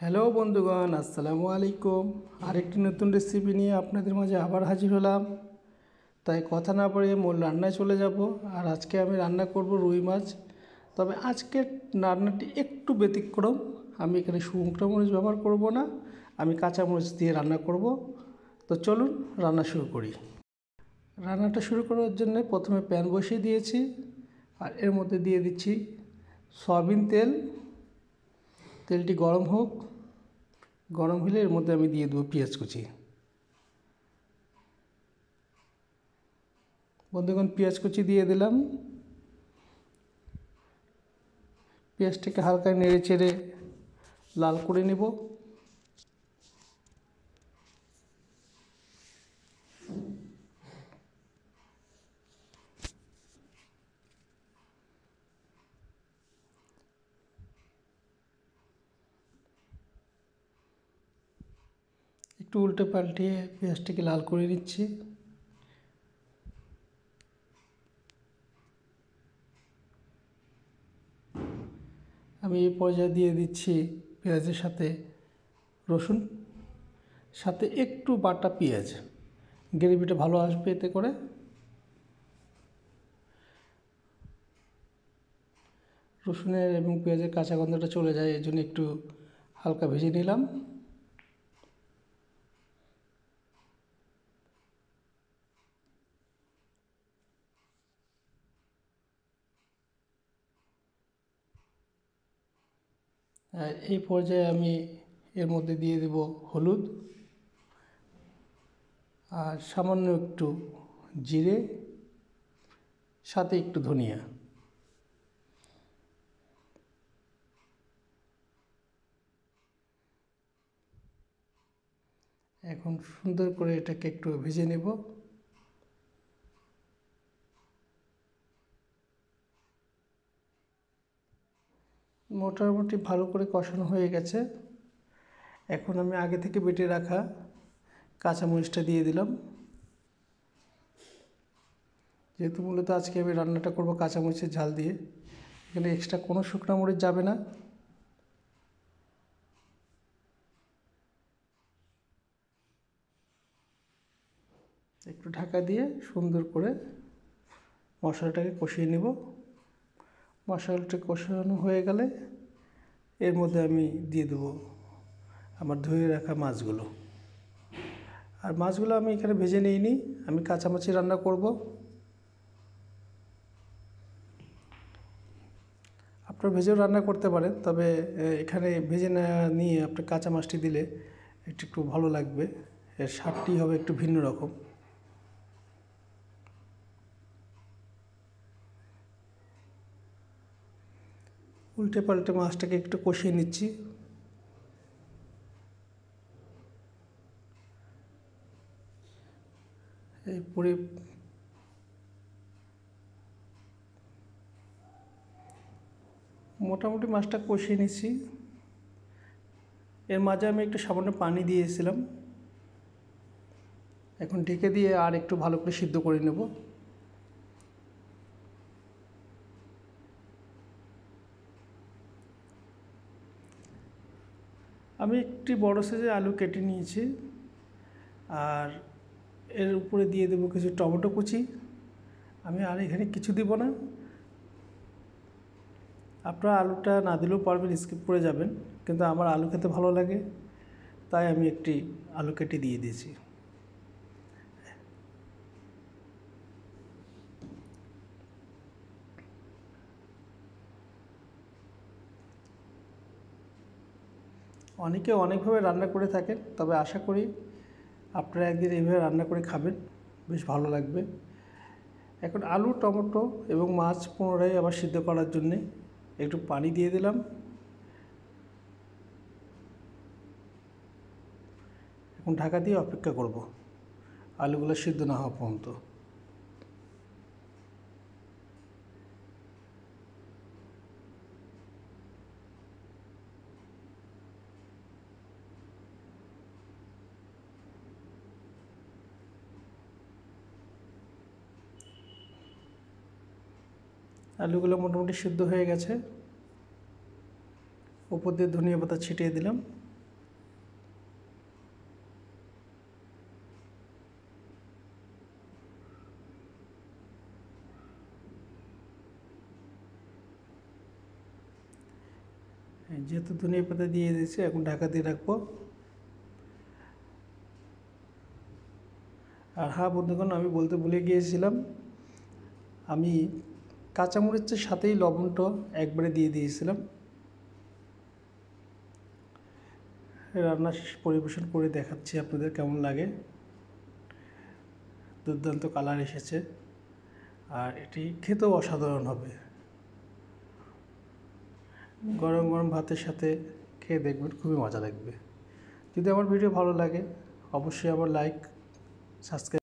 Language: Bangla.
হ্যালো বন্ধুগণ, আসসালামু আলাইকুম। আরেকটি নতুন রেসিপি নিয়ে আপনাদের মাঝে আবার হাজির হলাম। তাই কথা না বাড়িয়ে মূল রান্নায় চলে যাব। আর আজকে আমি রান্না করব রুই মাছ। তবে আজকের রান্নাটি একটু ব্যতিক্রম। আমি এখানে শুকনো মরিচ ব্যবহার করব না, আমি কাঁচা মরিচ দিয়ে রান্না করব। তো চলুন রান্না শুরু করি। রান্নাটা শুরু করার জন্য প্রথমে প্যান বসিয়ে দিয়েছি, আর এর মধ্যে দিয়ে দিচ্ছি সয়াবিন তেল। তেলটি গরম হোক, গরম হলে এর মধ্যে আমি দিয়ে দেবো পেঁয়াজ কুচি। বন্ধুগণ, পেঁয়াজ কুচি দিয়ে দিলাম। পেঁয়াজটাকে হালকা নেড়ে চেড়ে লাল করে নেব। একটু উল্টে পাল্টিয়ে পেঁয়াজটাকে লাল করে নিচ্ছি। আমি এই পর্যায়ে দিয়ে দিচ্ছি পেঁয়াজের সাথে রসুন, সাথে একটু বাটা পেঁয়াজ। গ্রেভিটা ভালো আসবে এতে করে। রসুনের এবং পেঁয়াজের কাঁচা গন্ধটা চলে যায়, এই জন্য একটু হালকা ভেজে নিলাম। আর এই পর্যায়ে আমি এর মধ্যে দিয়ে দেব হলুদ, আর সামান্য একটু জিরে, সাথে একটু ধনিয়া। এখন সুন্দর করে এটাকে একটু ভেজে নেব। মোটামুটি ভালো করে কষানো হয়ে গেছে। এখন আমি আগে থেকে বেটে রাখা কাঁচামরিচটা দিয়ে দিলাম। যেহেতু মূলত আজকে আমি রান্নাটা করব কাঁচামরিচের ঝাল দিয়ে, এখানে এক্সট্রা কোনো শুকনো মরিচ যাবে না। একটু ঢাকা দিয়ে সুন্দর করে মশলাটাকে কষিয়ে নেব। মশলাটা কষানো হয়ে গেলে এর মধ্যে আমি দিয়ে দেবো আমার ধুয়ে রাখা মাছগুলো। আর মাছগুলো আমি এখানে ভেজে নিইনি, আমি কাঁচামাছি রান্না করব। আপনারা ভেজেও রান্না করতে পারেন, তবে এখানে ভেজে না নিয়ে আপনি কাঁচা মাছটি দিলে একটু ভালো লাগবে। এর স্বাদটি হবে একটু ভিন্ন রকম। উল্টে পাল্টে মাছটাকে একটু কষিয়ে নিচ্ছি। এই পুরি মোটামুটি মাছটা কষিয়ে নিচ্ছি। এর মাঝে আমি একটু সামান্য পানি দিয়েছিলাম। এখন ঢেকে দিয়ে আর একটু ভালো করে সিদ্ধ করে নেব। আমি একটি বড় সাইজের আলু কেটে নিয়েছি, আর এর উপরে দিয়ে দেবো কিছু টমেটো কুচি। আমি আর এখানে কিছু দিব না। আপনারা আলুটা না দিলেও পারবেন, স্কিপ করে যাবেন, কিন্তু আমার আলু খেতে ভালো লাগে, তাই আমি একটি আলু কেটে দিয়ে দিয়েছি। অনেকে অনেকভাবে রান্না করে থাকেন, তবে আশা করি আপনারা একদিন এইভাবে রান্না করে খাবেন, বেশ ভালো লাগবে। এখন আলু, টমেটো এবং মাছ পুনরায় আবার সিদ্ধ করার জন্যে একটু পানি দিয়ে দিলাম। এখন ঢাকা দিয়ে অপেক্ষা করব আলুগুলো সিদ্ধ না হওয়া পর্যন্ত। আলুগুলো মোটামুটি সিদ্ধ হয়ে গেছে। উপর দিয়ে ধনিয়া পাতা ছিটিয়ে দিলাম। যেহেতু ধনিয়া পাতা দিয়ে দিয়েছি, এখন ঢাকা দিয়ে রাখবো। আর হ্যাঁ বন্ধুগণ, আমি বলতে ভুলে গিয়েছিলাম, আমি কাঁচামরিচের সাথেই লবণটা একবারে দিয়ে দিয়েছিলাম। রান্না পরিবেশন করে দেখাচ্ছি আপনাদের কেমন লাগে। দুর্দান্ত কালার এসেছে, আর এটি খেতেও অসাধারণ হবে। গরম গরম ভাতের সাথে খেয়ে দেখবেন, খুবই মজা লাগবে। যদি আমার ভিডিও ভালো লাগে, অবশ্যই আমার লাইক, সাবস্ক্রাইব